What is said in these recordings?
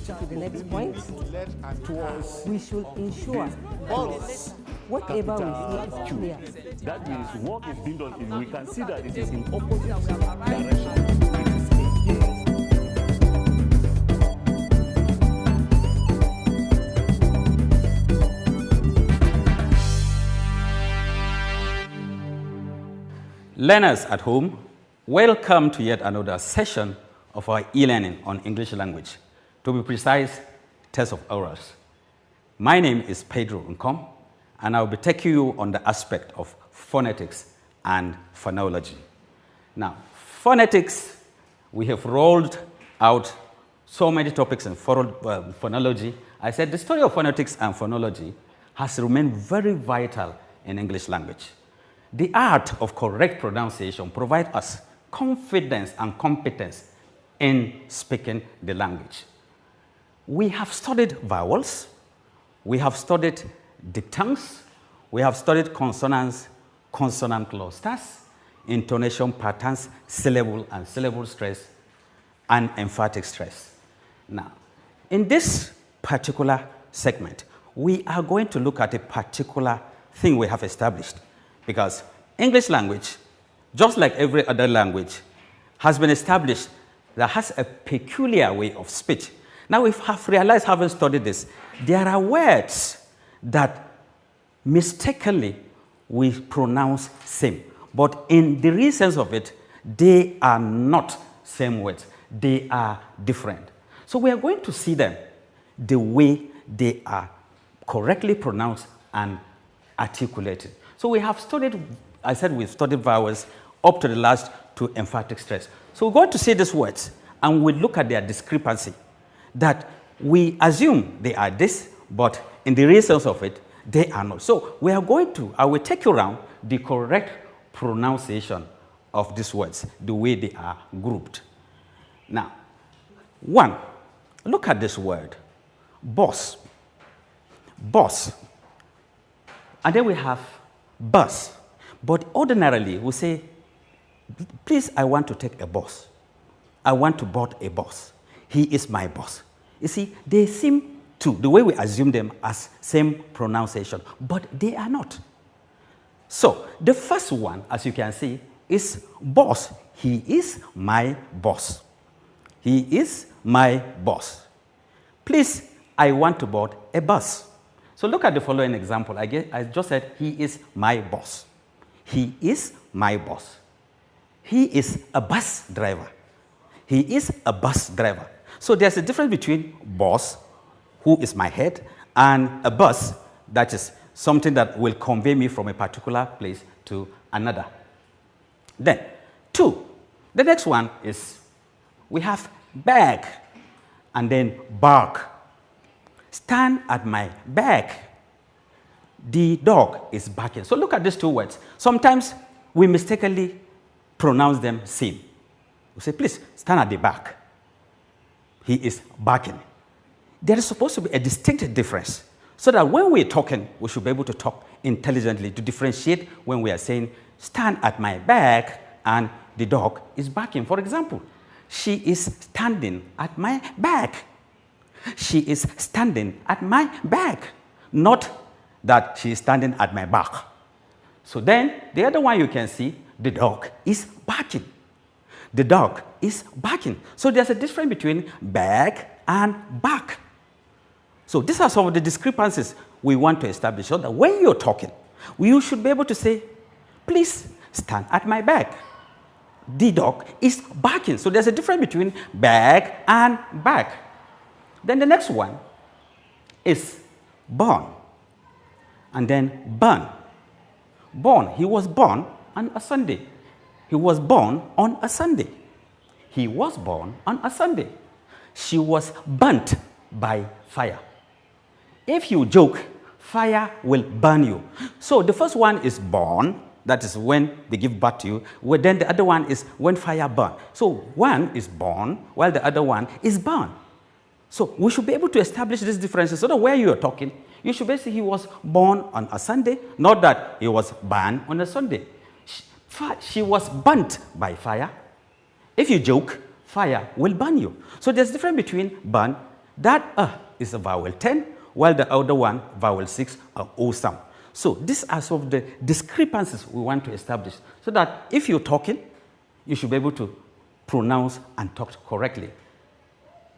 to the next point. We should ensure whatever we see is clear. That means work is being done. We can see that it is in opposite direction. Learners at home, welcome to yet another session of our e-learning on English language. To be precise, test of orals. My name is Pedro Nkom, and I'll be taking you on the aspect of phonetics and phonology. Now, phonetics, we have rolled out so many topics in phonology. I said the story of phonetics and phonology has remained very vital in English language. The art of correct pronunciation provides us confidence and competence in speaking the language. We have studied vowels, we have studied diphthongs, we have studied consonants, consonant clusters, intonation patterns, syllable and syllable stress, and emphatic stress. Now, in this particular segment, we are going to look at a particular thing we have established. Because English language, just like every other language, has been established that has a peculiar way of speech. Now, we have realized, having studied this, there are words that mistakenly we pronounce same. But in the real sense of it, they are not same words. They are different. So we are going to see them the way they are correctly pronounced and articulated. So we have studied, I said we've studied vowels up to the last to emphatic stress. So we're going to see these words and we look at their discrepancy, that we assume they are this, but in the real sense of it, they are not. So we are going to, I will take you around the correct pronunciation of these words, the way they are grouped. Now, one, look at this word, boss. Boss. And then we have bus. But ordinarily, we say, please, I want to take a bus. I want to board a bus. He is my boss. You see, they seem to, the way we assume them, as same pronunciation, but they are not. So, the first one, as you can see, is boss. He is my boss. He is my boss. Please, I want to board a bus. So look at the following example. I just said, he is my boss. He is my boss. He is a bus driver. He is a bus driver. So there's a difference between boss, who is my head, and a bus, that is something that will convey me from a particular place to another. Then, two. The next one is, we have bag, and then bark. Stand at my back. The dog is barking. So look at these two words. Sometimes we mistakenly pronounce them same. We say, please, stand at the back. He is barking. There is supposed to be a distinct difference so that when we're talking, we should be able to talk intelligently to differentiate when we are saying, stand at my back and the dog is barking. For example, she is standing at my back. She is standing at my back, not that she is standing at my back. So then, the other one you can see, the dog is barking. The dog is barking. So there's a difference between back and back. So these are some of the discrepancies we want to establish so that when you're talking, you should be able to say, please stand at my back. The dog is barking. So there's a difference between back and back. Then the next one is born, and then burn. Born, he was born on a Sunday. He was born on a Sunday. He was born on a Sunday. She was burnt by fire. If you joke, fire will burn you. So the first one is born, that is when they give birth to you. Well, then the other one is when fire burns. So one is born, while the other one is burned. So we should be able to establish these differences so that where you are talking, you should basically, he was born on a Sunday, not that he was burned on a Sunday. She was burnt by fire. If you joke, fire will burn you. So there's a difference between burn. That is a vowel 10, while the other one, vowel 6, are O sound. So these are some of the discrepancies we want to establish so that if you're talking, you should be able to pronounce and talk correctly.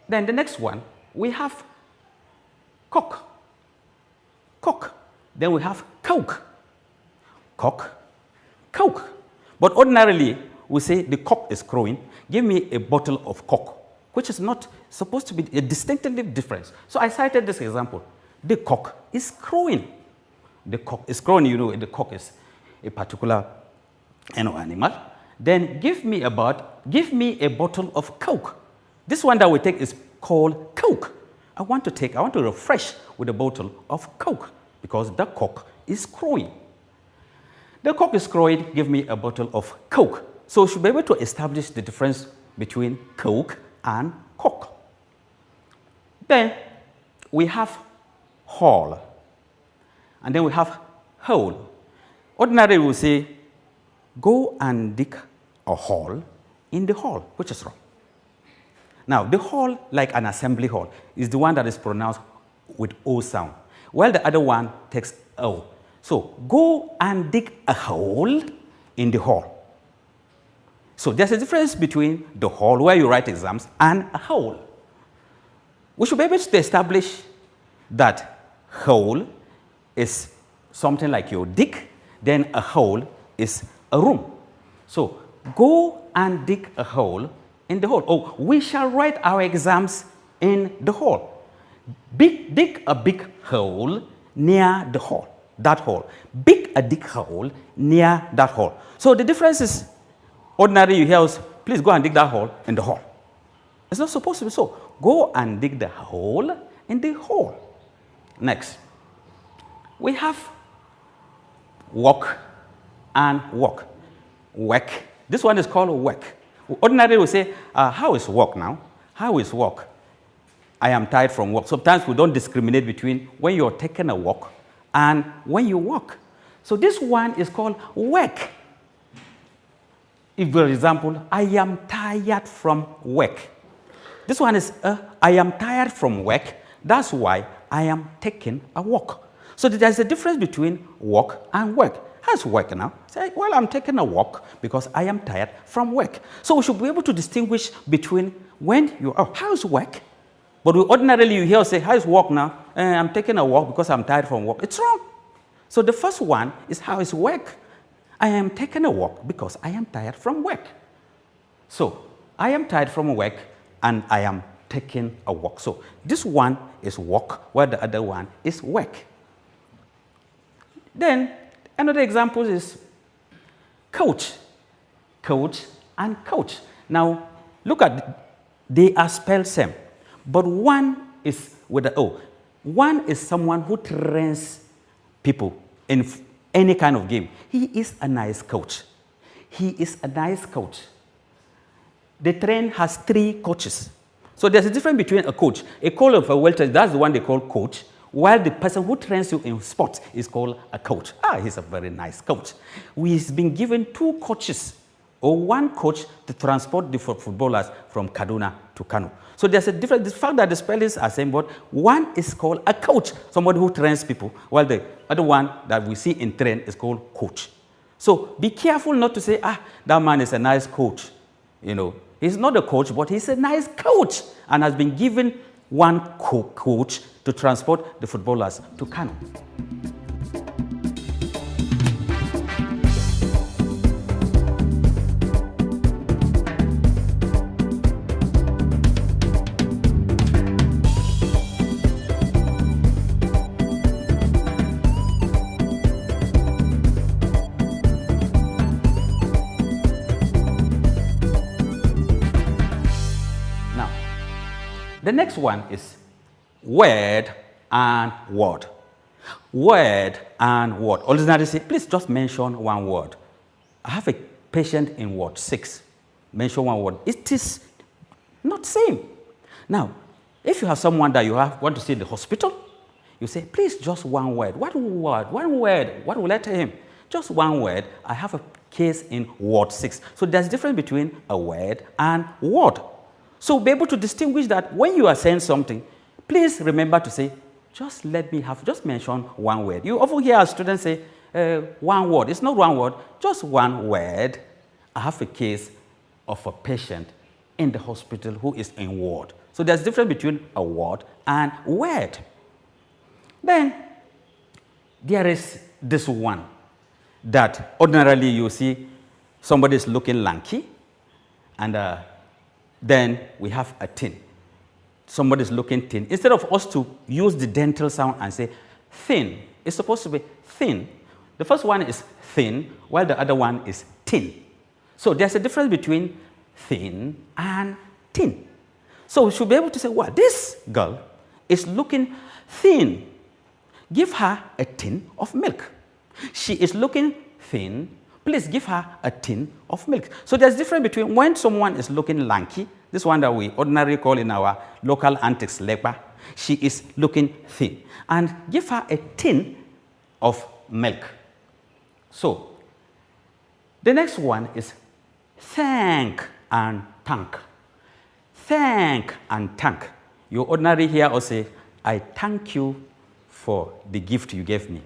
Then the next one, we have cock. Cock. Then we have coke. Cock, coke. But ordinarily, we say the cock is crowing. Give me a bottle of cock, which is not supposed to be a distinctive difference. So I cited this example. The cock is crowing. The cock is crowing, you know, the cock is a particular animal. Then give me a bottle of coke. This one that we take is called coke. I want to refresh with a bottle of coke because the cock is crowing. The cock is crowing, give me a bottle of coke. So we should be able to establish the difference between coke and cock. Then we have hall. And then we have hole. Ordinarily, we say, go and dig a hole in the hall, which is wrong. Now, the hall, like an assembly hall, is the one that is pronounced with O sound, while the other one takes O. So, go and dig a hole in the hall. So, there's a difference between the hall, where you write exams, and a hole. We should be able to establish that hole is something like your dig, then a hole is a room. So, go and dig a hole in the hole. Oh, we shall write our exams in the hall. Dig a big hole near the hole, that hole. Dig a hole near that hole. So, the difference is, ordinarily you hear us, please go and dig that hole in the hole. It's not supposed to be so. Go and dig the hole in the hole. Next. We have walk and walk. Work. This one is called work. Ordinarily, we say, how is work now? How is work? I am tired from work. Sometimes we don't discriminate between when you're taking a walk and when you walk. So this one is called work. If, for example, I am tired from work. This one is, I am tired from work. That's why I am taking a walk. So there's a difference between walk and work. How's work now? Say, well, I'm taking a walk because I am tired from work. So we should be able to distinguish between when you are, how's work? But ordinarily you hear us say, how's work now? I'm taking a walk because I'm tired from work. It's wrong. So the first one is how is work? I am taking a walk because I am tired from work. So I am tired from work and I am taking a walk. So this one is walk, while the other one is work. Then another example is coach. Coach and coach. Now look at, they are spelled same, but one is with the O. One is someone who trains people in any kind of game. He is a nice coach. He is a nice coach. The train has 3 coaches. So there's a difference between a coach. A coach of a welter, that's the one they call coach, while the person who trains you in sports is called a coach. He's a very nice coach. We've been given 2 coaches, or 1 coach to transport the footballers from Kaduna to Kano. So there's a difference. The fact that the spellings are same, but one is called a coach, somebody who trains people, while the other one that we see in train is called coach. So be careful not to say, that man is a nice coach. You know, he's not a coach, but he's a nice coach and has been given 1 coach to transport the footballers to Kano. Now, the next one is word and word. Word and word. Ordinarily say, please just mention 1 word. I have a patient in ward 6. Mention 1 word. It is not same. Now, if you have someone that you want to see in the hospital, you say, please just 1 word. What word? 1 word. What will I tell him? Just 1 word. I have a case in ward 6. So there's a difference between a word and word. So be able to distinguish that when you are saying something, please remember to say, just mention one word. You often hear students say, one word. It's not one word, just one word. I have a case of a patient in the hospital who is in ward. So there's a difference between a word and word. Then there is this one that ordinarily you see somebody is looking lanky, and then we have a thin. Somebody is looking thin. Instead of us to use the dental sound and say thin, it's supposed to be thin. The first one is thin, while the other one is thin. So there's a difference between thin and thin. So we should be able to say, well, this girl is looking thin. Give her a tin of milk. She is looking thin. Please give her a tin of milk. So there's a difference between when someone is looking lanky, this one that we ordinarily call in our local antics leper, she is looking thin, and give her a tin of milk. So the next one is thank and thank. Thank and thank. You ordinarily hear us say, I thank you for the gift you gave me.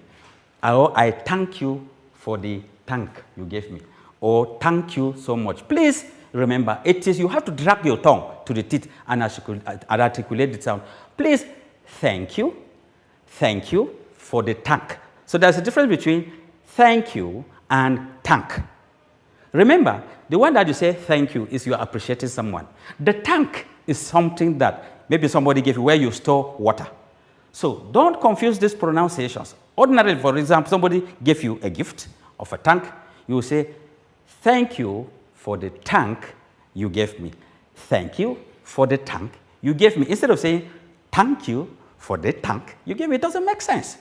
Or I thank you for the thank you gave me. Or thank you so much. Please remember, you have to drag your tongue to the teeth and articulate the sound. Please, thank you for the thank. So there's a difference between thank you and thank. Remember, the one that you say thank you is you're appreciating someone. The thank is something that maybe somebody gave you where you store water. So don't confuse these pronunciations. Ordinarily, for example, somebody gave you a gift of a tank. You will say, thank you for the tank you gave me. Thank you for the tank you gave me. Instead of saying, thank you for the tank you gave me, it doesn't make sense.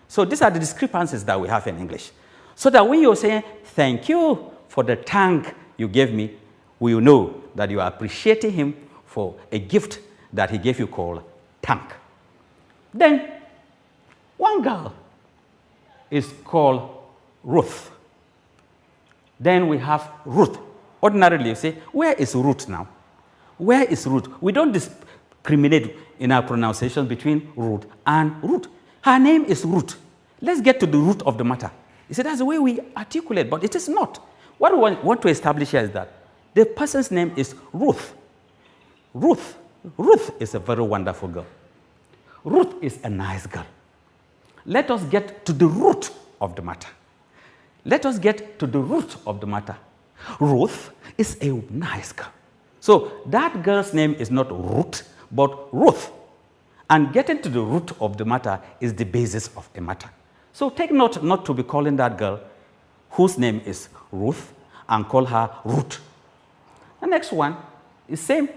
So these are the discrepancies that we have in English. So that when you're saying, thank you for the tank you gave me, we will know that you are appreciating him for a gift that he gave you called tank. Then, one girl is called Ruth. Then we have Ruth. Ordinarily, you say, where is Ruth now? Where is Ruth? We don't discriminate in our pronunciation between Ruth and Ruth. Her name is Ruth. Let's get to the root of the matter. You see, that's the way we articulate, but it is not. What we want to establish here is that the person's name is Ruth. Ruth is a very wonderful girl. Ruth is a nice girl. Let us get to the root of the matter. Let us get to the root of the matter. Ruth is a nice girl. So that girl's name is not Ruth, but Ruth. And getting to the root of the matter is the basis of a matter. So take note not to be calling that girl whose name is Ruth and call her Ruth. The next one is same.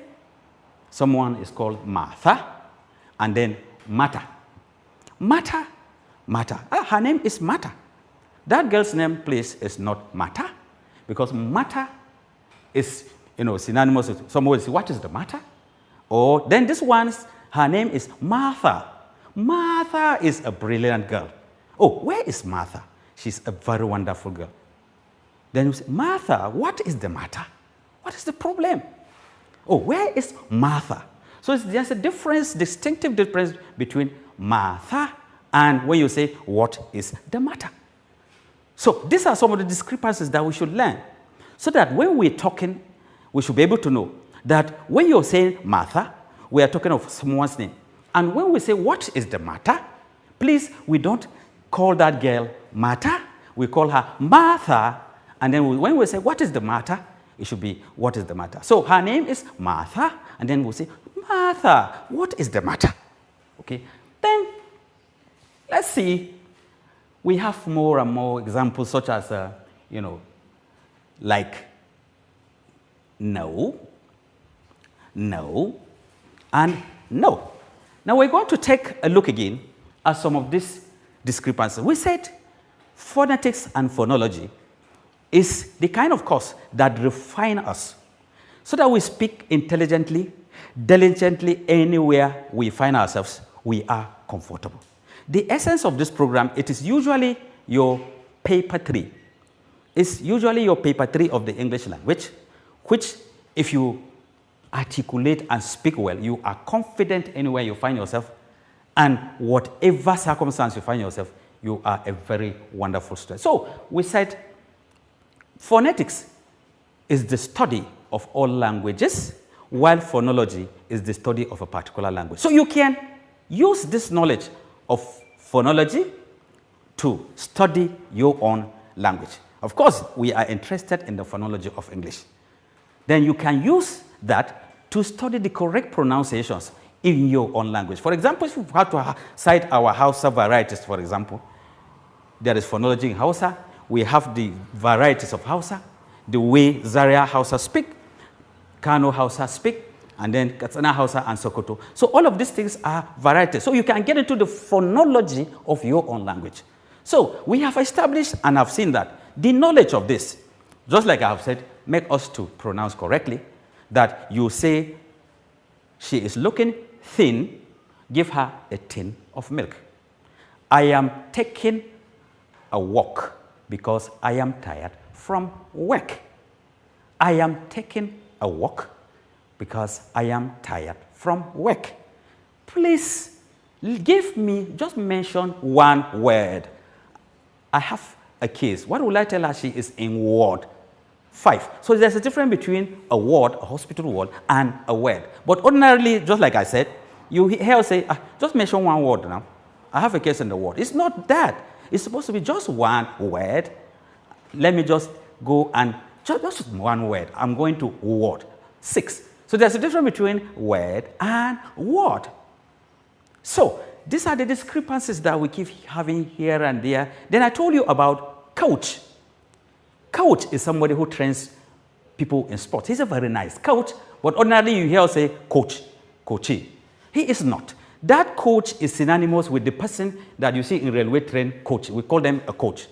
Someone is called Martha and then Martha. Martha. Her name is Martha. That girl's name, please, is not Martha, because Martha is, synonymous with someone will say, what is the matter? Or then this one's, her name is Martha. Martha is a brilliant girl. Oh, where is Martha? She's a very wonderful girl. Then you say, Martha, what is the matter? What is the problem? Oh, where is Martha? So there's a difference, distinctive difference between Martha and when you say, what is the matter? So these are some of the discrepancies that we should learn, so that when we're talking, we should be able to know that when you're saying Martha, we are talking of someone's name. And when we say, what is the matter? Please, we don't call that girl Martha. We call her Martha. And then when we say, what is the matter? It should be, what is the matter? So her name is Martha. And then we'll say, Martha, what is the matter? Okay. Then, let's see. We have more and more examples such as, like no, and no. Now we're going to take a look again at some of these discrepancies. We said phonetics and phonology is the kind of course that refine us so that we speak intelligently, diligently, anywhere we find ourselves, we are comfortable. The essence of this program, it is usually your paper 3. It's usually your paper 3 of the English language, which if you articulate and speak well, you are confident anywhere you find yourself, and whatever circumstance you find yourself, you are a very wonderful student. So we said phonetics is the study of all languages, while phonology is the study of a particular language. So you can use this knowledge of phonology to study your own language. Of course, we are interested in the phonology of English. Then you can use that to study the correct pronunciations in your own language. For example, if you have to cite our Hausa varieties, for example, there is phonology in Hausa. We have the varieties of Hausa, the way Zaria Hausa speak, Kano Hausa speak, and then Katsina Hausa and Sokoto. So all of these things are varieties. So you can get into the phonology of your own language. So we have established and have seen that the knowledge of this, just like I have said, make us to pronounce correctly, that you say she is looking thin, give her a tin of milk. I am taking a walk because I am tired from work. I am taking a walk because I am tired from work. Please give me, just mention one word. I have a case. What will I tell her? She is in ward 5. So there's a difference between a ward, a hospital ward, and a word. But ordinarily, just like I said, you hear us say, just mention one word now. I have a case in the ward. It's not that. It's supposed to be just one word. Let me just go and just one word. I'm going to ward 6. So there's a difference between word and word. So these are the discrepancies that we keep having here and there. Then I told you about coach. Coach is somebody who trains people in sports. He's a very nice coach, but ordinarily you hear us say coach, coachee. He is not. That coach is synonymous with the person that you see in railway train coach. We call them a coach.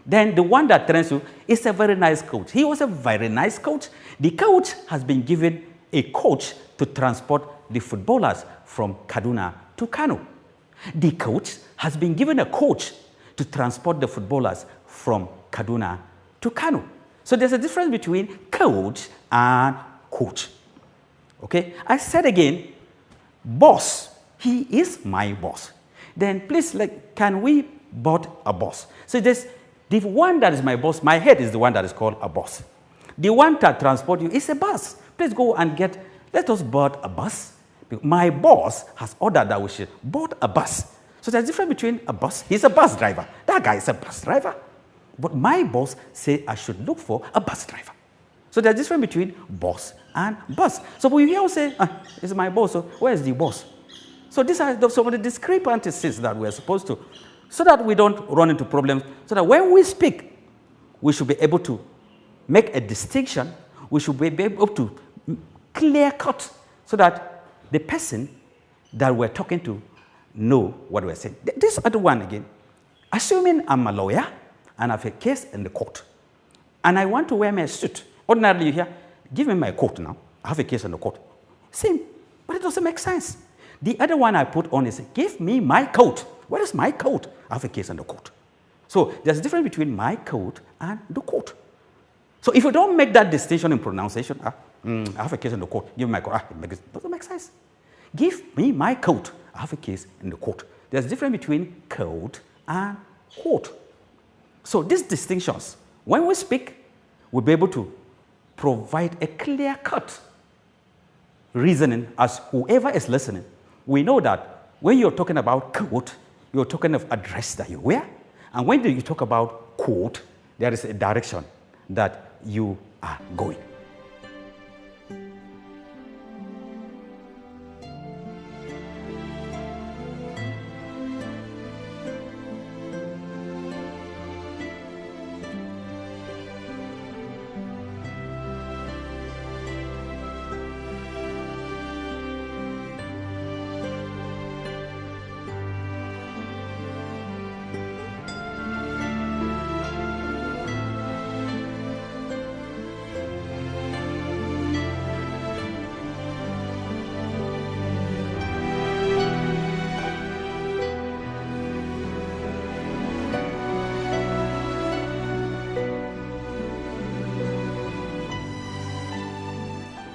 Then the one that trains you is a very nice coach. He was a very nice coach. The coach has been given a coach to transport the footballers from Kaduna to Kano. The coach has been given a coach to transport the footballers from Kaduna to Kano. So there's a difference between coach and coach. Okay? I said again, boss. He is my boss. Then please, can we board a bus? So there's the one that is my boss. My head is the one that is called a boss. The one that transport you is a bus. Please go and let us board a bus. My boss has ordered that we should board a bus. So there's a difference between a bus. He's a bus driver. That guy is a bus driver. But my boss said I should look for a bus driver. So there's a difference between boss and bus. So we hear say, it's my boss, so where is the boss? So these are some of the discrepancies that we're supposed to, so that we don't run into problems, so that when we speak, we should be able to make a distinction, we should be able to clear cut, so that the person that we're talking to know what we're saying. This other one again, assuming I'm a lawyer and I have a case in the court, and I want to wear my suit. Ordinarily, you hear, give me my coat now. I have a case in the court. Same, but it doesn't make sense. The other one I put on is, give me my coat. Where is my coat? I have a case in the court. So there's a difference between my coat and the court. So if you don't make that distinction in pronunciation, I have a case in the court, give me my coat. It doesn't make sense. Give me my coat. I have a case in the court. There's a difference between coat and court. So these distinctions, when we speak, we'll be able to provide a clear-cut reasoning as whoever is listening. We know that when you're talking about coat, you're talking of a dress that you wear. And when you talk about coat, there is a direction that you are going.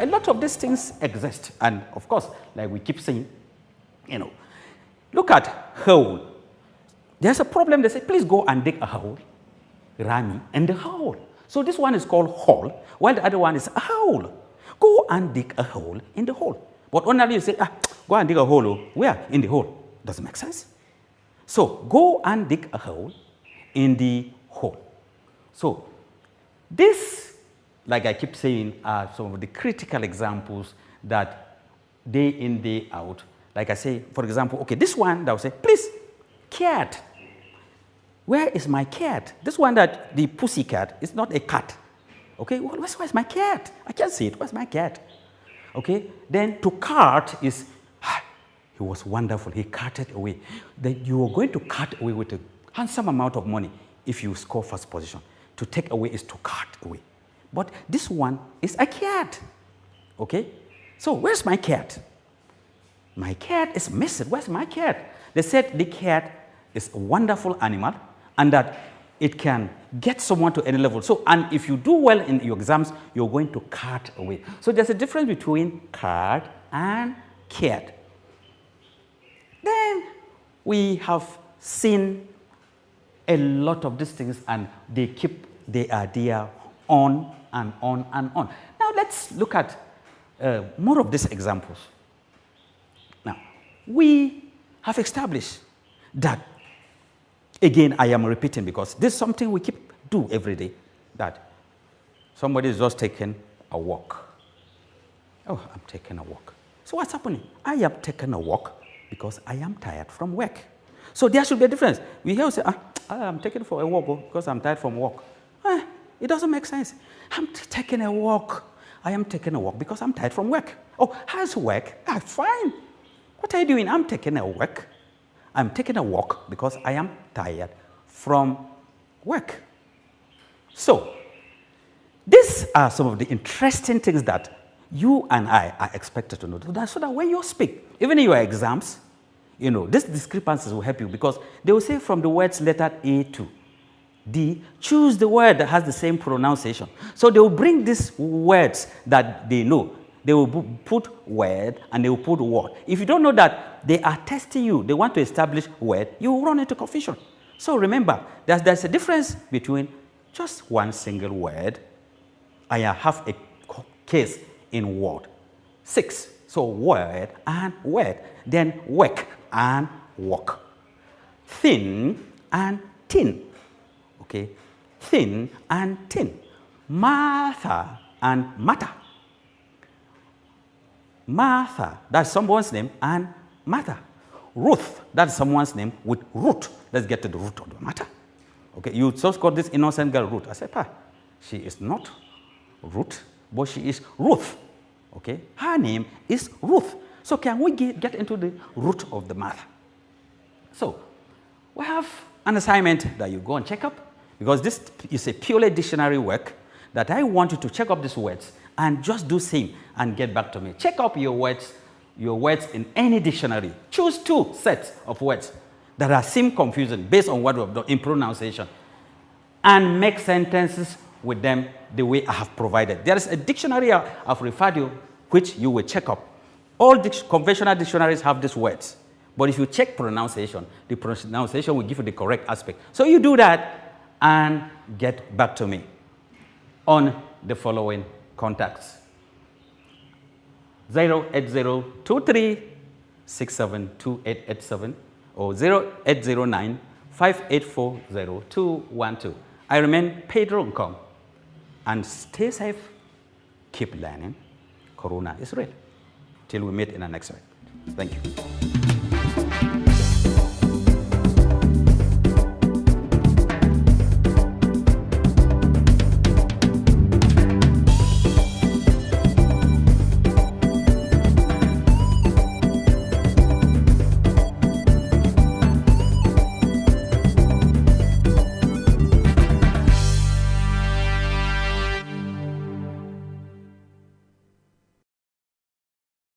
a lot of these things exist. And of course, like we keep saying, you know, look at hole. There's a problem. They say, please go and dig a hole, Rami, and the hole. So this one is called hole, while the other one is a hole. Go and dig a hole in the hole. But ordinarily you say, go and dig a hole. Where? In the hole. Doesn't make sense. So go and dig a hole in the hole. So this, like I keep saying, are some of the critical examples that day in, day out. Like I say, for example, okay, this one that will say, please, cat. Where is my cat? This one that the pussy cat is not a cat. Okay, well, where's my cat? I can't see it. Where's my cat? Okay, then to cart is, he was wonderful. He carted away. Then you are going to cart away with a handsome amount of money if you score first position. To take away is to cart away. But this one is a cat. Okay, so where's my cat? My cat is missing. Where's my cat? They said the cat is a wonderful animal and that it can get someone to any level. So, and if you do well in your exams, you're going to cart away. So there's a difference between cart and cat. Then we have seen a lot of these things and they are there on and on and on. Now let's look at more of these examples. Now, we have established that, again, I am repeating because this is something we do every day, that somebody is just taking a walk. Oh, I'm taking a walk. So what's happening? I am taking a walk because I am tired from work. So there should be a difference. We hear say, I'm taking for a walk because I'm tired from work. It doesn't make sense. I'm taking a walk. I am taking a walk because I'm tired from work. Oh, how's work? Fine. What are you doing? I'm taking a walk. I'm taking a walk because I am tired from work. So, these are some of the interesting things that you and I are expected to know. So that when you speak, even in your exams, you know, these discrepancies will help you because they will say from the words letter A to D, choose the word that has the same pronunciation. So they will bring these words that they know. They will put word and they will put word. If you don't know that they are testing you, they want to establish word, you will run into confusion. So remember, there's a difference between just one single word. I have a case in word. 6. So word and word. Then work and walk. Thin and tin. Okay, thin and tin. Martha and matter. Martha, that's someone's name, and Martha. Ruth, that's someone's name with root. Let's get to the root of the matter. Okay, you just call this innocent girl Ruth. I said, she is not Ruth, but she is Ruth. Okay, her name is Ruth. So can we get into the root of the matter? So we have an assignment that you go and check up, because this is a purely dictionary work that I want you to check up these words and just do same and get back to me. Check up your words in any dictionary. Choose 2 sets of words that seem confusing based on what we have done in pronunciation and make sentences with them the way I have provided. There is a dictionary I've referred you which you will check up. All conventional dictionaries have these words, but if you check pronunciation, the pronunciation will give you the correct aspect. So you do that and get back to me on the following contacts: 08023672887 or 0809-5840212. I remain Pedro Nkong, and stay safe, keep learning. Corona is real. Till we meet in the next one. Thank you.